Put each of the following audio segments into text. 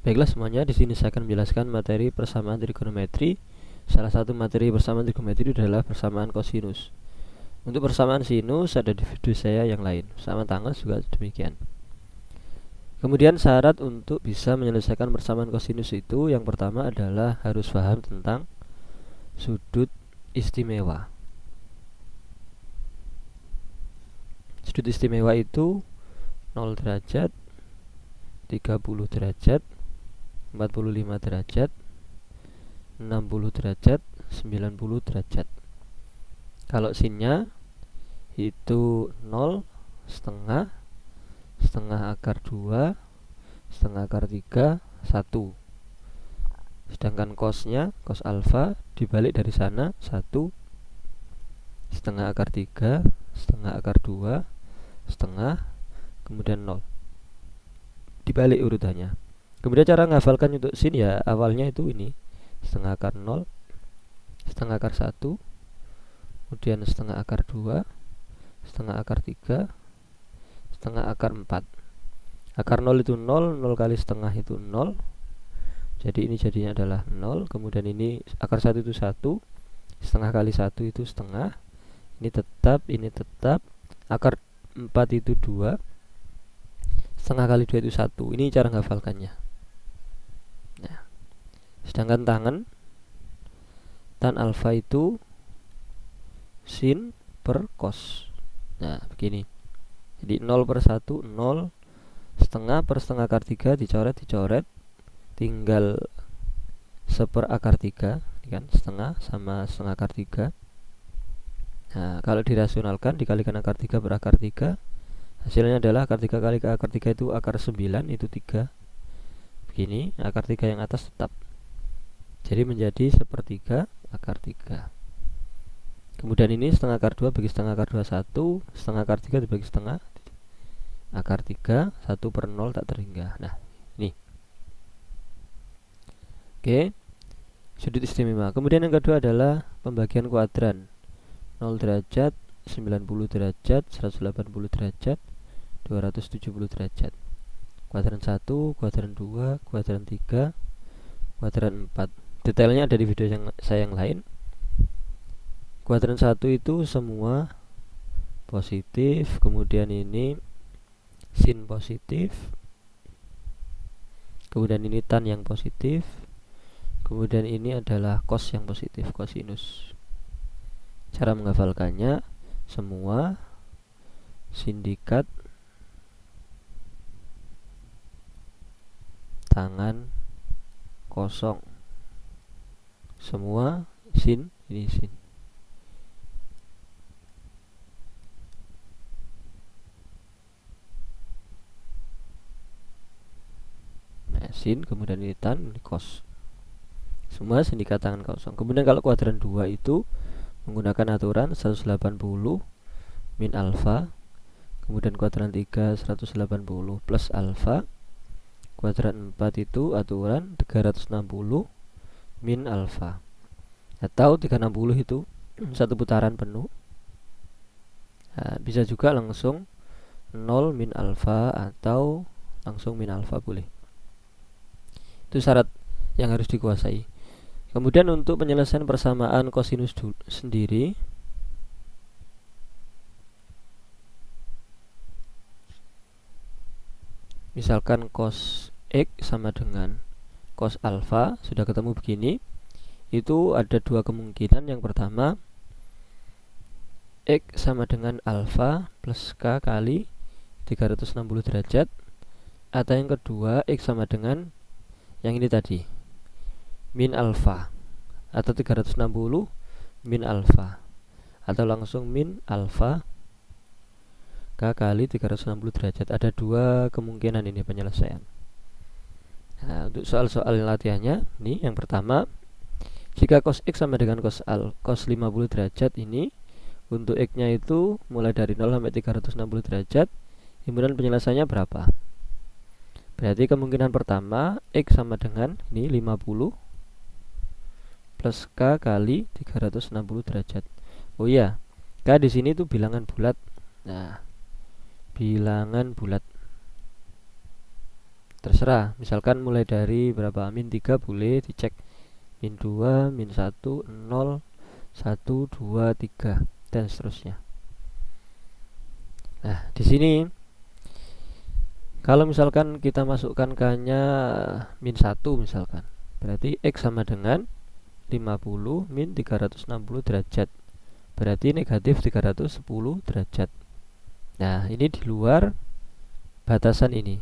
Baiklah semuanya, di sini saya akan menjelaskan materi persamaan trigonometri. Salah satu materi persamaan trigonometri adalah persamaan kosinus. Untuk persamaan sinus ada di video saya yang lain. Persamaan tanggal juga demikian. Kemudian syarat untuk bisa menyelesaikan persamaan kosinus itu yang pertama adalah harus paham tentang sudut istimewa. Sudut istimewa itu 0 derajat, 30 derajat, 45 derajat, 60 derajat, 90 derajat. Kalau sinnya itu 0, setengah, setengah akar 2, setengah akar 3, 1. Sedangkan cosnya, cos alfa dibalik dari sana 1, setengah akar 3, setengah akar 2, setengah, kemudian 0. Dibalik urutannya. Kemudian cara menghafalkan untuk sin ya awalnya itu ini, setengah akar 0, setengah akar 1, kemudian setengah akar 2, setengah akar 3, setengah akar 4. Akar 0 itu 0, 0 kali setengah itu 0. Jadi ini jadinya adalah 0. Kemudian ini akar 1 itu 1, setengah kali 1 itu setengah. Ini tetap. Akar 4 itu 2, setengah kali 2 itu 1. Ini cara menghafalkannya. Nah, sedangkan tan alfa itu sin per cos. Nah, begini. Jadi 0 per 1, 0. Setengah per setengah akar 3 dicoret. Tinggal seper akar 3, kan? Setengah sama setengah akar 3. Nah, kalau dirasionalkan dikalikan akar 3 per akar 3, hasilnya adalah akar 3 kali akar 3 itu akar 9, itu 3. Begini, akar 3 yang atas tetap. Jadi menjadi sepertiga akar 3. Kemudian ini setengah akar 2 bagi setengah akar 2 1, setengah akar 3 dibagi setengah akar 3, 1 per 0 tak terhingga. Nah, ini. Oke, sudut istimewa. Kemudian yang kedua adalah pembagian kuadran. 0 derajat, 90 derajat, 180 derajat, 270 derajat. Kuadran 1, kuadran 2, kuadran 3, kuadran 4. Detailnya ada di video saya yang lain. Kuadran 1 itu semua positif, kemudian ini sin positif, kemudian ini tan yang positif, kemudian ini adalah cos yang positif, kosinus. Cara menghafalkannya, semua sindikat tangan kosong. Semua sin, ini sin. Nah, sin, kemudian ini tan, ini cos. Semua sindikat tangan kosong. Kemudian kalau kuadran 2 itu menggunakan aturan 180 min alfa. Kemudian kuadran 3 180 plus alfa. Kuadran 4 itu aturan 360 min alfa. Atau 360 itu satu putaran penuh. Nah, bisa juga langsung 0 min alfa atau langsung min alfa boleh. Itu syarat yang harus dikuasai. Kemudian untuk penyelesaian persamaan kosinus sendiri, misalkan cos X sama dengan cos alfa, sudah ketemu begini. Itu ada dua kemungkinan. Yang pertama, X sama dengan alfa plus K kali 360 derajat. Atau yang kedua, X sama dengan yang ini tadi, min alfa, atau 360 min alfa, atau langsung min alfa K kali 360 derajat. Ada dua kemungkinan ini penyelesaian. Nah, untuk soal-soal latihannya, ini yang pertama, jika cos X sama dengan cos 50 derajat ini, untuk X nya itu mulai dari 0 sampai 360 derajat, himpunan penyelesaiannya berapa? Berarti kemungkinan pertama, X sama dengan ini 50 plus K kali 360 derajat. Oh iya, K di sini tuh bilangan bulat. Nah, bilangan bulat. terserah, misalkan mulai dari berapa, min 3 boleh dicek, min 2, min 1, 0, 1, 2, 3 dan seterusnya. Nah, di sini kalau misalkan kita masukkan K-nya min 1 misalkan, berarti X sama dengan 50 min 360 derajat. Berarti negatif 310 derajat. Nah, ini di luar batasan ini.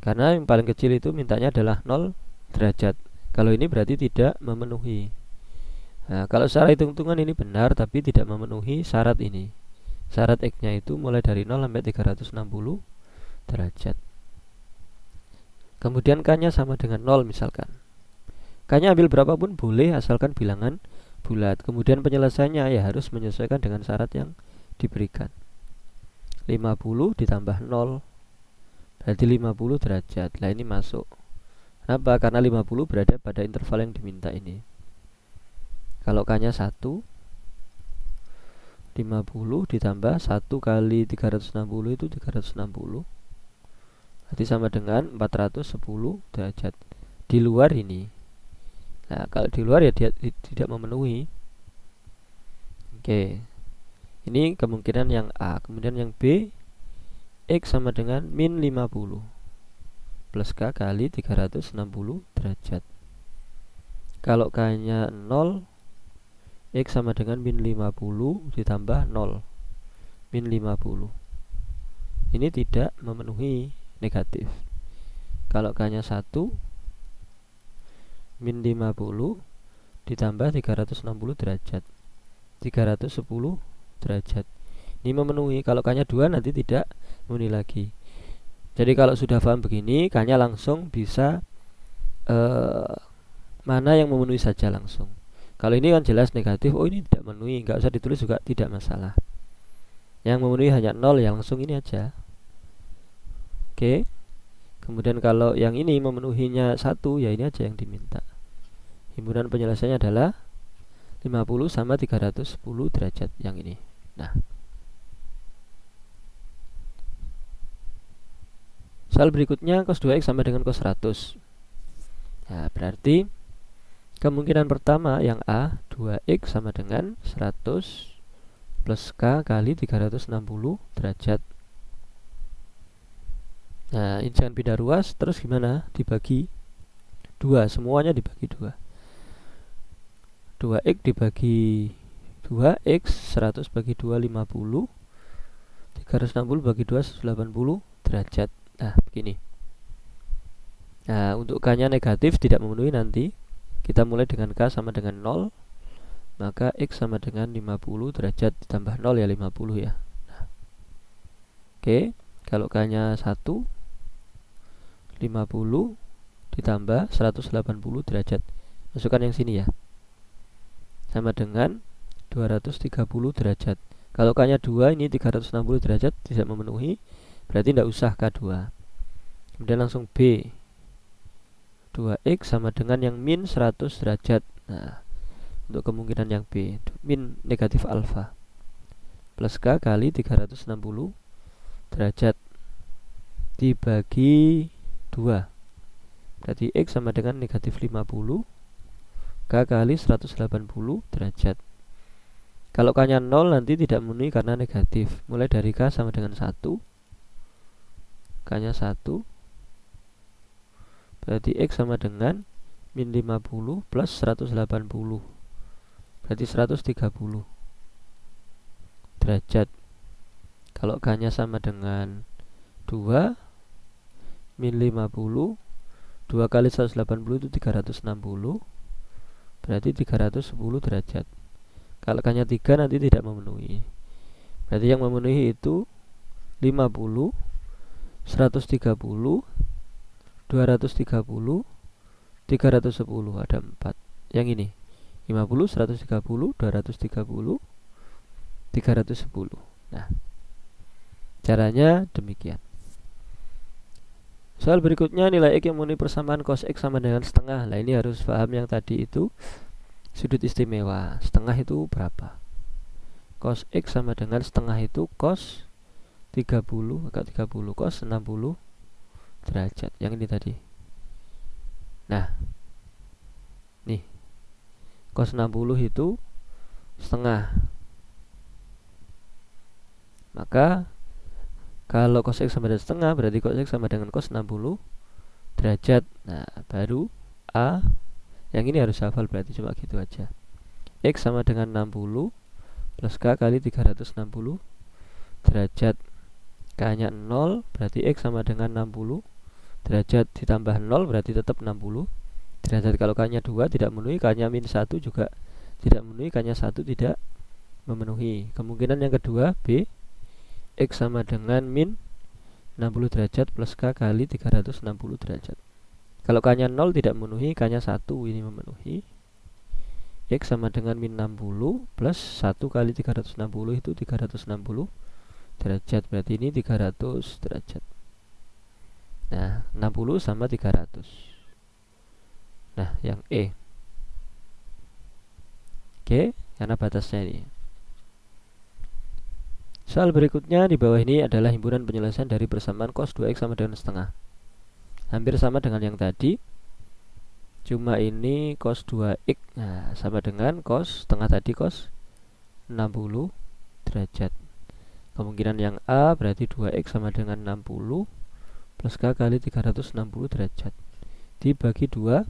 Karena yang paling kecil itu mintanya adalah 0 derajat. Kalau ini berarti tidak memenuhi. Nah, kalau secara hitung-hitungan ini benar tapi tidak memenuhi syarat ini. Syarat X-nya itu mulai dari 0 sampai 360 derajat. Kemudian K-nya sama dengan 0 misalkan. K-nya ambil berapapun boleh asalkan bilangan bulat. Kemudian penyelesaiannya ya harus menyesuaikan dengan syarat yang diberikan. 50 ditambah 0 berarti 50 derajat. Nah, ini masuk. Kenapa? Karena 50 berada pada interval yang diminta ini. Kalau K-nya 1, 50 ditambah 1 kali 360 itu 360. Berarti sama dengan 410 derajat. Di luar ini. Nah, kalau di luar ya dia tidak memenuhi. Oke. Ini kemungkinan yang A. Kemudian yang B, X sama dengan min 50 plus K kali 360 derajat. Kalau K-nya 0, X sama dengan min 50 ditambah 0, min 50. Ini tidak memenuhi, negatif. Kalau K-nya 1, min 50 ditambah 360 derajat, 310 derajat. Ini memenuhi. Kalau K-nya 2 nanti tidak memenuhi lagi. Jadi kalau sudah paham begini, K-nya langsung bisa mana yang memenuhi saja langsung. Kalau ini kan jelas negatif, oh ini tidak memenuhi, nggak usah ditulis juga tidak masalah. Yang memenuhi hanya 0 ya langsung ini aja. Oke. Kemudian kalau yang ini memenuhinya 1, ya ini aja yang diminta. Himpunan penyelesaiannya adalah 50 sama 310 derajat yang ini. Nah, soal berikutnya cos 2x sama dengan cos 100. Nah, berarti kemungkinan pertama yang A, 2x sama dengan 100 plus K kali 360 derajat. Nah, ini jangan pindah ruas. Terus gimana? Dibagi 2, semuanya dibagi 2. 2x dibagi 2x, 100 bagi 2, 50, 360 bagi 2, 180 derajat. Nah, begini. Nah, untuk K-nya negatif tidak memenuhi nanti. Kita mulai dengan K sama dengan 0, maka X sama dengan 50 derajat ditambah 0 ya 50 ya. Nah, oke, kalau K-nya 1, 50 ditambah 180 derajat. Masukkan yang sini ya. Sama dengan 230 derajat. Kalau K-nya 2, ini 360 derajat tidak memenuhi, berarti tidak usah K2. Kemudian langsung B, 2x sama dengan yang min 100 derajat. Nah, untuk kemungkinan yang B, min negatif alfa plus K kali 360 derajat dibagi 2, berarti X sama dengan negatif 50 K kali 180 derajat. Kalau K-nya 0 nanti tidak memenuhi karena negatif. Mulai dari K sama dengan 1, K-nya 1, berarti X sama dengan min 50 plus 180, berarti 130 derajat. Kalau K-nya sama dengan 2, min 50, 2 kali 180 itu 360, berarti 310 derajat. Kalau K-nya 3 nanti tidak memenuhi. Berarti yang memenuhi itu 50, 130, 230, 310, ada 4. Yang ini 50, 130, 230, 310. Nah, caranya demikian. Soal berikutnya, nilai X yang memenuhi persamaan cos X sama dengan setengah. Nah, ini harus paham yang tadi itu sudut istimewa. Setengah itu berapa? Cos X sama dengan setengah itu cos 30, agak 30, cos 60 derajat. Yang ini tadi. Nah, nih cos 60 itu setengah. Maka kalau cos X sama dengan setengah, berarti cos X sama dengan cos 60 derajat. Nah, baru A. Yang ini harus hafal, berarti cuma gitu aja. X sama dengan 60 plus K kali 360 derajat. K-nya 0, berarti X sama dengan 60 derajat ditambah 0 berarti tetap 60 derajat. Kalau K-nya 2 tidak memenuhi, K-nya min 1 juga tidak memenuhi, K-nya 1 tidak memenuhi. Kemungkinan yang kedua B, X sama dengan min 60 derajat plus K kali 360 derajat. Kalau K-nya 0 tidak memenuhi, K-nya 1 ini memenuhi. X sama dengan min 60 plus 1 kali 360 itu 360 derajat, berarti ini 300 derajat. Nah, 60 sama 300. Nah, yang E. Oke, karena batasnya ini. Soal berikutnya di bawah ini adalah himpunan penyelesaian dari persamaan cos 2x sama dengan setengah. Hampir sama dengan yang tadi, cuma ini cos 2x sama dengan cos setengah tadi, cos 60 derajat. Kemungkinan yang A berarti 2x sama dengan 60 plus K kali 360 derajat dibagi 2,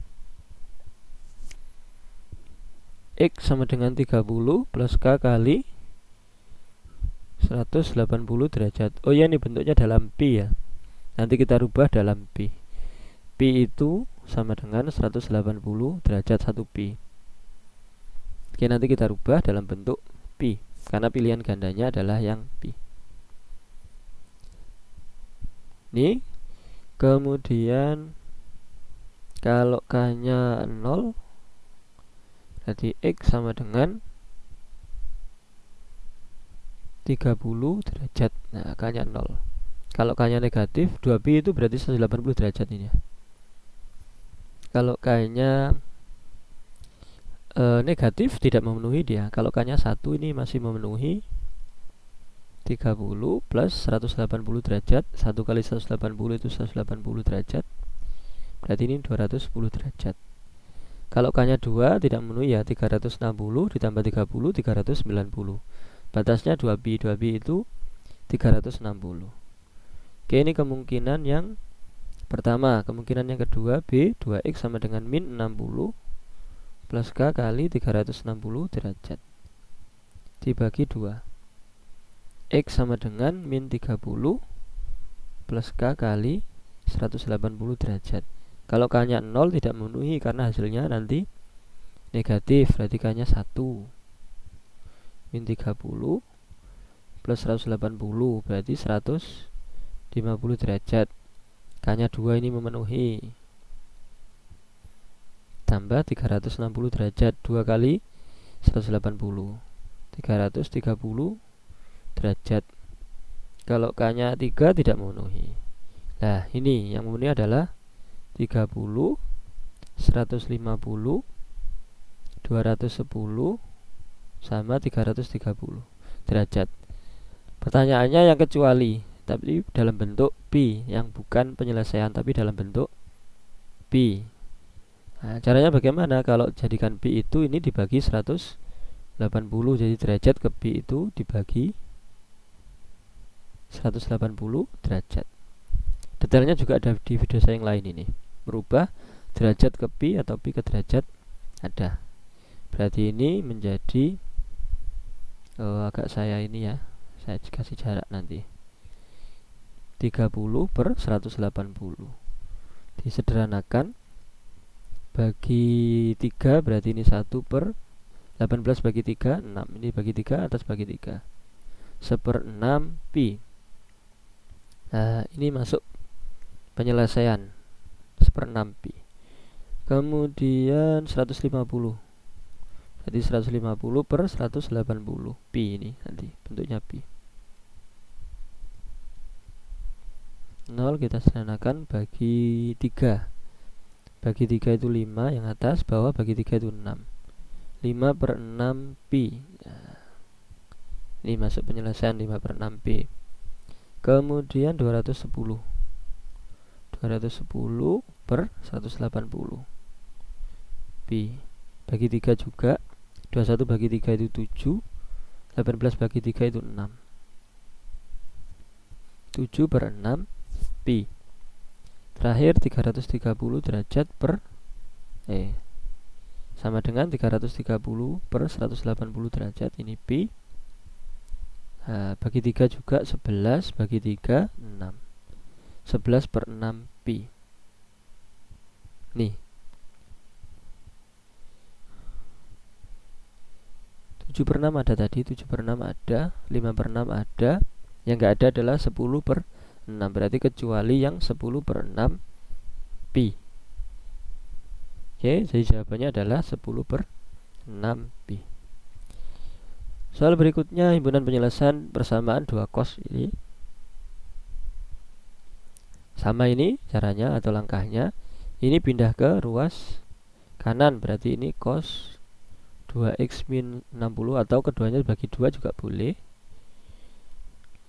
X sama dengan 30 plus K kali 180 derajat. Oh ya, ini bentuknya dalam pi ya. Nanti kita rubah dalam pi. Pi itu sama dengan 180 derajat 1 pi. Oke, nanti kita rubah dalam bentuk pi, karena pilihan gandanya adalah yang pi. Ini kemudian kalau K-nya 0 berarti X sama dengan 30 derajat. Nah, K-nya 0. Kalau K-nya negatif, 2pi itu berarti 180 derajat ini ya. Kalau K-nya negatif tidak memenuhi dia. Kalau K-nya 1 ini masih memenuhi. 30 plus 180 derajat, 1 kali 180 itu 180 derajat, berarti ini 210 derajat. Kalau K-nya 2 tidak memenuhi ya, 360 ditambah 30, 390. Batasnya 2pi, 2pi itu 360. Oke, ini kemungkinan yang pertama. Kemungkinan yang kedua B, 2x sama dengan min 60 plus K kali 360 derajat dibagi 2. X sama dengan min 30 plus K kali 180 derajat. Kalau K-nya 0 tidak memenuhi karena hasilnya nanti negatif, berarti K-nya 1. Min 30 plus 180 berarti 150 derajat. K-nya 2 ini memenuhi. Tambah 360 derajat, 2 kali 180, 330 derajat. Kalau K-nya 3 tidak memenuhi. Nah, ini yang memenuhi adalah 30, 150, 210 sama 330 derajat. Pertanyaannya yang kecuali, tapi dalam bentuk pi, yang bukan penyelesaian tapi dalam bentuk pi. Nah, caranya bagaimana? Kalau jadikan pi itu ini dibagi 180, jadi derajat ke pi itu dibagi 180 derajat. Detailnya juga ada di video saya yang lain ini. Merubah derajat ke pi atau pi ke derajat ada. Berarti ini menjadi agak saya ini ya, saya kasih jarak nanti 30 per 180. Disederhanakan, bagi 3 berarti ini 1 per 18 bagi 3, 6. Ini bagi 3, atas bagi 3, 1/6 pi. Nah, ini masuk penyelesaian 1/6 pi. Kemudian 150, jadi 150 per 180 pi, ini nanti bentuknya pi. 0 kita sederhanakan, bagi 3. Bagi 3 itu 5 yang atas, bawah bagi 3 itu 6. 5/6 pi. Nah, ini masuk penyelesaian 5/6 pi. Kemudian 210 310 per 180. Pi bagi 3 juga, 21 bagi 3 itu 7, 18 bagi 3 itu 6. 7 per 6 pi. Terakhir 330 derajat per sama dengan 330 per 180 derajat, ini pi. Bagi 3 juga 11 bagi 3 6. 11 per 6 pi. Nih 7 per 6 ada tadi, 7 per 6 ada, 5 per 6 ada. Yang enggak ada adalah 10 per 6, berarti kecuali yang 10 per 6 pi. Oke, jadi jawabannya adalah 10 per 6 pi. Soal berikutnya, himpunan penyelesaian persamaan 2 cos ini. Sama ini caranya atau langkahnya. Ini pindah ke ruas kanan, berarti ini cos 2x min 60, atau keduanya bagi 2 juga boleh.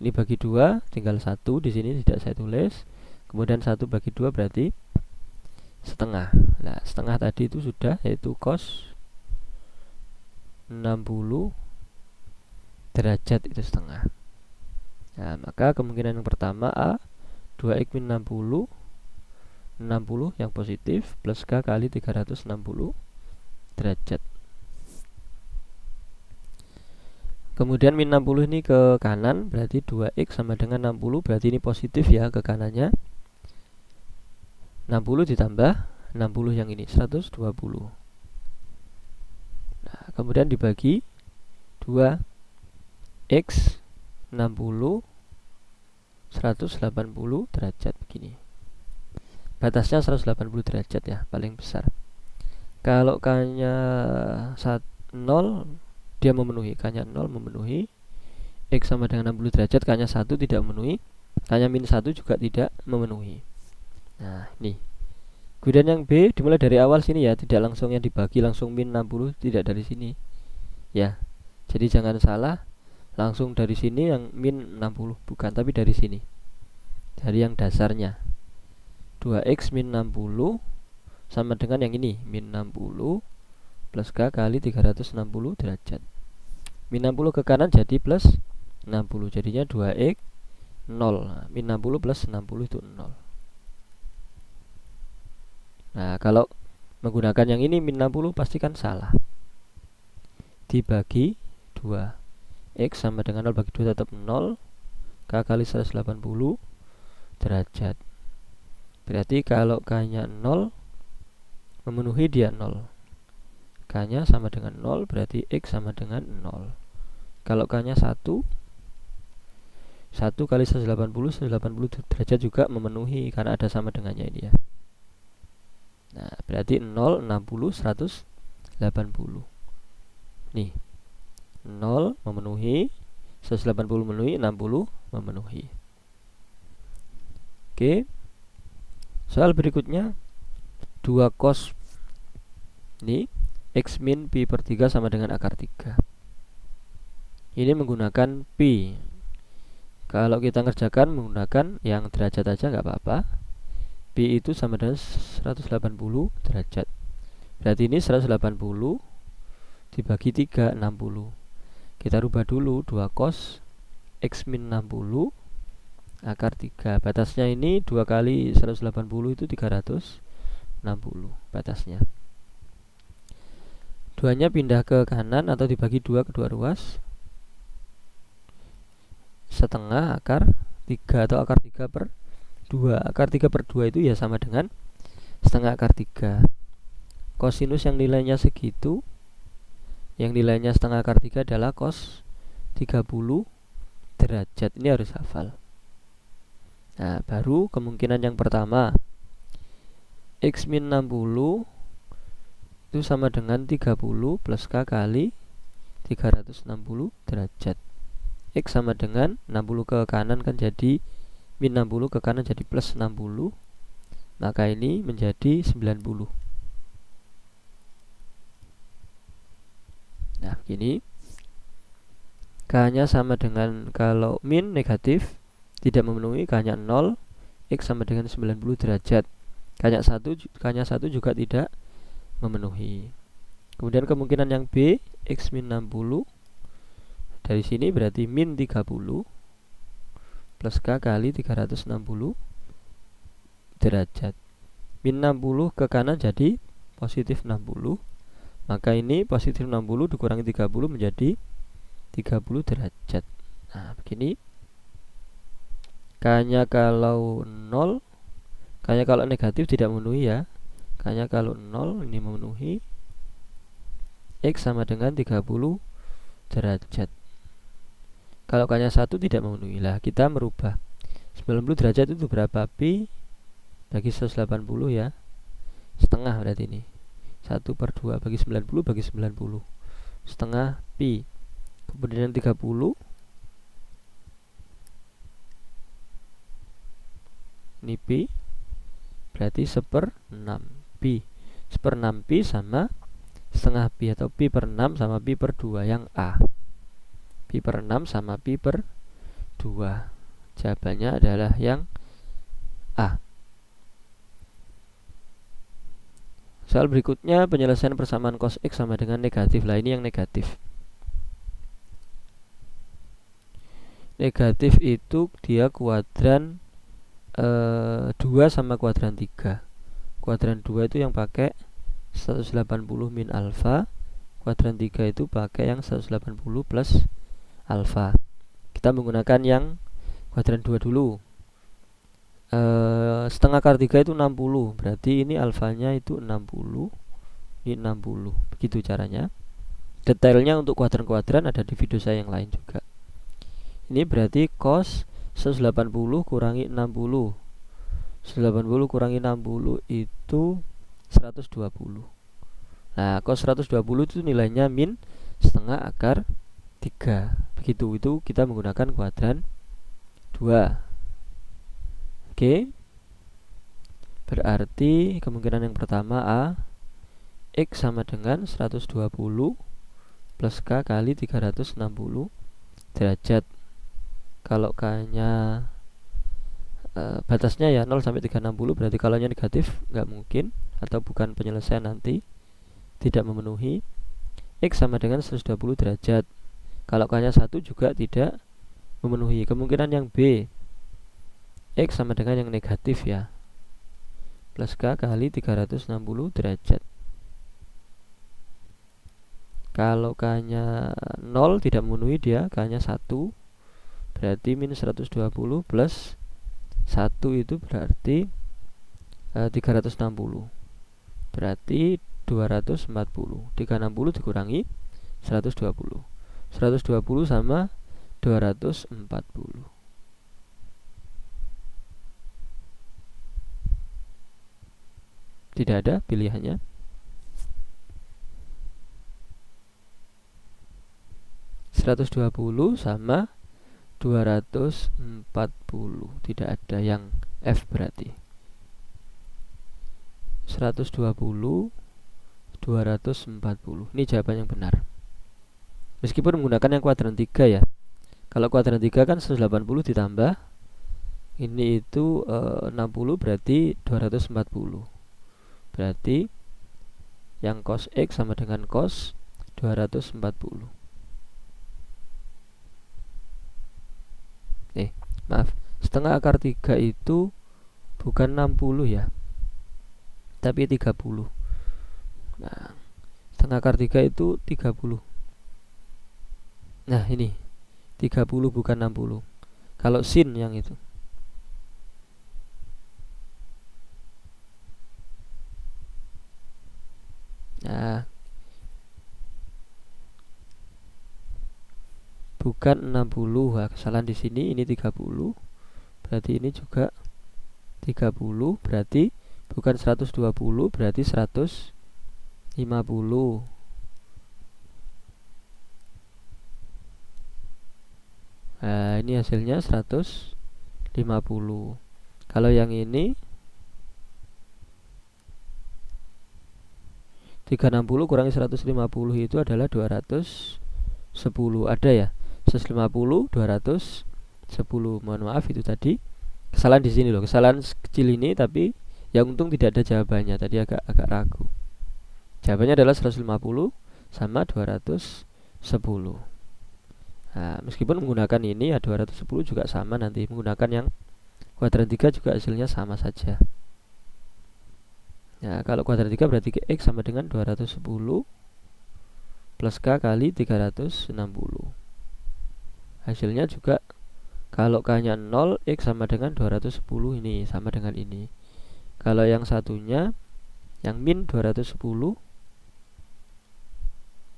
Ini bagi 2, tinggal 1 di sini tidak saya tulis. Kemudian 1 bagi 2 berarti setengah. Nah, setengah tadi itu sudah, yaitu cos 60 derajat itu setengah. Nah, maka kemungkinan yang pertama A, 2x min 60, 60 yang positif, plus K kali 360 derajat. Kemudian min 60 ini ke kanan, berarti 2x sama dengan 60, berarti ini positif ya ke kanannya. 60 ditambah 60 yang ini 120. Nah, kemudian dibagi 2, x 60 180 derajat begini. Batasnya 180 derajat ya, paling besar. Kalau K-nya 0, dia memenuhi, K-nya 0 memenuhi. X sama dengan 60 derajat, K-nya 1 tidak memenuhi, K-nya min 1 juga tidak memenuhi. Nah, ini. Kemudian yang B dimulai dari awal sini ya, tidak langsung yang dibagi langsung min 60, tidak dari sini. Ya. Jadi jangan salah, langsung dari sini yang min 60, bukan, tapi dari sini. Dari yang dasarnya. 2x min 60 sama dengan yang ini, min 60 plus K kali 360 derajat. Min 60 ke kanan jadi plus 60, jadinya 2x 0. Min 60 plus 60 itu 0. Nah, kalau menggunakan yang ini min 60 pastikan salah. Dibagi 2, x sama dengan 0 bagi 2 tetap 0, K kali 180 derajat. Berarti kalau K-nya 0 memenuhi, dia 0. K-nya sama dengan 0, berarti x sama dengan 0. Kalau K-nya 1 kali 180 derajat juga memenuhi karena ada sama dengannya ini ya. Nah, berarti 0, 60, 180. Nih, 0 memenuhi, 180 memenuhi, 60 memenuhi. Oke. Soal berikutnya, 2 cos ini x min pi per 3 sama dengan akar 3. Ini menggunakan pi. Kalau kita ngerjakan menggunakan yang derajat aja nggak apa-apa. Pi itu sama dengan 180 derajat. Berarti ini 180 dibagi 3, 60. Kita rubah dulu 2 cos x min 60 akar 3. Batasnya ini 2 kali 180 itu 360 batasnya. Duanya pindah ke kanan atau dibagi 2 kedua ruas. Setengah akar 3 atau akar 3 per 2. Akar 3 per 2 itu ya sama dengan setengah akar 3. Kosinus yang nilainya segitu, yang nilainya setengah akar 3 adalah cos 30 derajat. Ini harus hafal. Nah, baru kemungkinan yang pertama, x min 60 itu sama dengan 30 plus K kali 360 derajat. X sama dengan 60 ke kanan kan jadi min 60, ke kanan jadi plus 60. Maka ini menjadi 90. Nah, begini. K-nya sama dengan, kalau min negatif tidak memenuhi, K-nya 0, X sama dengan 90 derajat. Kanya 1 juga tidak memenuhi. Kemudian kemungkinan yang B, X min 60. Dari sini berarti min 30 plus K kali 360 derajat. Min 60 ke kanan jadi positif 60. Maka ini positif 60 dikurangi 30 menjadi 30 derajat. Nah, begini. K-nya kalau 0, K-nya kalau negatif tidak memenuhi ya. K-nya kalau 0 ini memenuhi. X sama dengan 30 derajat. Kalau K-nya 1 tidak memenuhi lah, kita merubah. 90 derajat itu berapa? Pi bagi 180 ya. Setengah berarti ini. 1/2 bagi 90 bagi 90. Setengah pi. Kemudian 30. Ini pi. Berarti 1/6 pi. 1/6 pi sama setengah pi, atau pi per 6 sama pi per 2 yang A. Pi per 6 sama pi per 2. Jawabannya adalah yang A. Soal berikutnya, penyelesaian persamaan cos X sama dengan negatif. Lah, ini yang negatif. Negatif itu dia kuadran 2 sama kuadran 3. Kuadran 2 itu yang pakai 180 min alfa. Kuadran 3 itu pakai yang 180 plus alfa. Kita menggunakan yang kuadran 2 dulu. Setengah akar 3 itu 60. Berarti ini alfanya itu 60. Ini 60. Begitu caranya. Detailnya untuk kuadran-kuadran ada di video saya yang lain juga. Ini berarti cos 180 kurangi 60. 180 kurangi 60 itu 120. Nah, cos 120 itu nilainya min setengah akar 3. Begitu, itu kita menggunakan kuadran 2. Oke. Berarti kemungkinan yang pertama A, X sama dengan 120 plus K kali 360 derajat. Kalau K-nya batasnya ya 0 sampai 360, berarti kalau nya negatif nggak mungkin, atau bukan penyelesaian nanti, tidak memenuhi. X sama dengan 120 derajat. Kalau K-nya 1 juga tidak memenuhi. Kemungkinan yang B, X sama dengan yang negatif ya, plus K kali 360 derajat. Kalau K-nya 0 tidak memenuhi, dia K-nya 1, berarti min 120 plus 1 itu berarti 360, berarti 240. 360 dikurangi 120. 120 sama 240. Tidak ada pilihannya. (120) sama 240. Tidak ada yang F berarti. 120 240. Ini jawaban yang benar. Meskipun menggunakan yang kuadran 3 ya. Kalau kuadran 3 kan 180 ditambah ini itu 60, berarti 240. Berarti yang cos X sama dengan cos 240. Maaf, setengah akar 3 itu bukan 60 ya, tapi 30. Nah, setengah akar 3 itu 30. Nah, ini 30 bukan 60. Kalau sin yang itu. Nah, bukan 60. Nah, kesalahan di sini, ini 30. Berarti ini juga 30, berarti bukan 120, berarti 150. Nah, ini hasilnya 150. Kalau yang ini 360 kurangi 150 itu adalah 210. Ada ya? 150 210. Mohon maaf, itu tadi Kesalahan di sini loh, kesalahan kecil ini, tapi yang untung tidak ada jawabannya. Tadi agak ragu. Jawabannya adalah 150 sama 210. Nah, meskipun menggunakan ini ya 210 juga sama, nanti menggunakan yang kuadran 3 juga hasilnya sama saja. Nah, kalau kuadran 3 berarti X sama dengan 210 plus K kali 360. Hasilnya juga kalau K-nya 0, X sama dengan 210, ini sama dengan ini. Kalau yang satunya, yang min 210,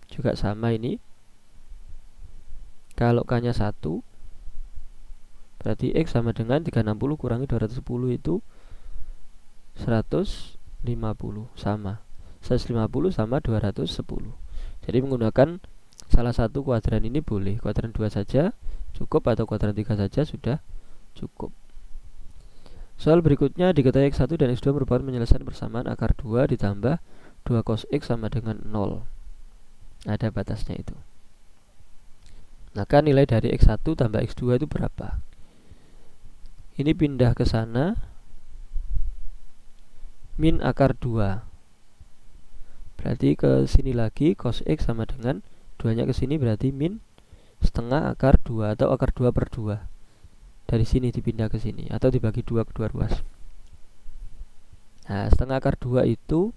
juga sama ini. Kalau K-nya 1, berarti X sama dengan 360 kurangi 210 itu 150, sama. 150 sama 210. Jadi menggunakan salah satu kuadran ini boleh. Kuadran 2 saja cukup atau kuadran 3 saja sudah cukup. Soal berikutnya, diketahui X1 dan X2 merupakan penyelesaian persamaan akar 2 ditambah 2 cos X sama dengan 0. Ada batasnya itu. Maka nilai dari X1 tambah X2 itu berapa? Ini pindah ke sana, min akar 2. Berarti ke sini lagi cos X sama dengan 2-nya ke sini, berarti min setengah akar 2 atau akar 2 per 2. Dari sini dipindah ke sini atau dibagi 2 kedua ruas. Nah, setengah akar 2 itu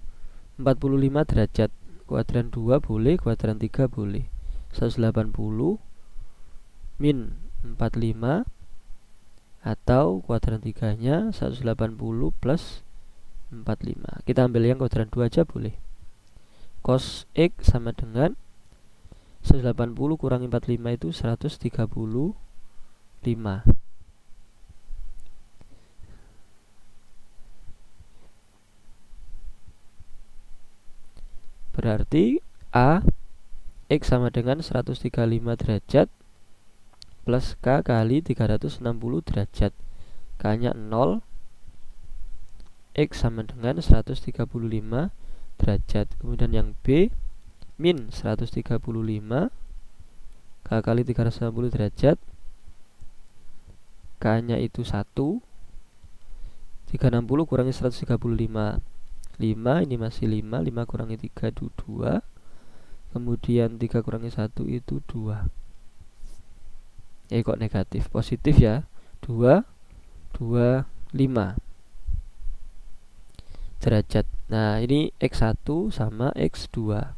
45 derajat. Kuadran 2 boleh, kuadran 3 boleh. 180 min 45 atau kuadran 3-nya 180 plus 45. Kita ambil yang kuadran 2 aja boleh. Cos X sama dengan 180 kurangi 45 itu 135. Berarti A, X sama dengan 135 derajat plus K kali 360 derajat. K-nya 0, X sama dengan 135 derajat. Kemudian yang B, min 135 K kali 360 derajat. K-nya itu 1. 360 kurangi 135, 5, ini masih 5. 5 kurangi 3 itu 2. Kemudian 3 kurangi 1 itu 2. Kok negatif? Positif ya. 2, 2, 5 derajat. Nah, ini X1 sama X2.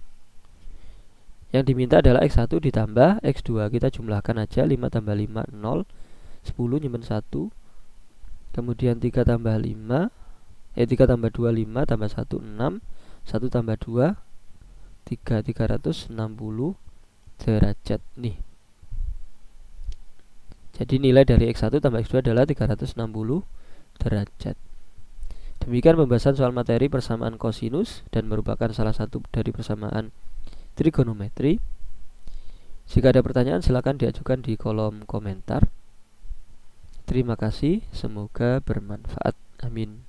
Yang diminta adalah X1 ditambah X2. Kita jumlahkan aja. 5 tambah 5, 0. 10 nyimpen 1. Kemudian 3 tambah 5, 3 tambah 2, 5. Tambah 1, 6. 1 tambah 2, 3. 360 derajat. Nih. Jadi nilai dari X1 tambah X2 adalah 360 derajat. Demikian pembahasan soal materi persamaan kosinus dan merupakan salah satu dari persamaan trigonometri. Jika ada pertanyaan silakan diajukan di kolom komentar. Terima kasih, semoga bermanfaat. Amin.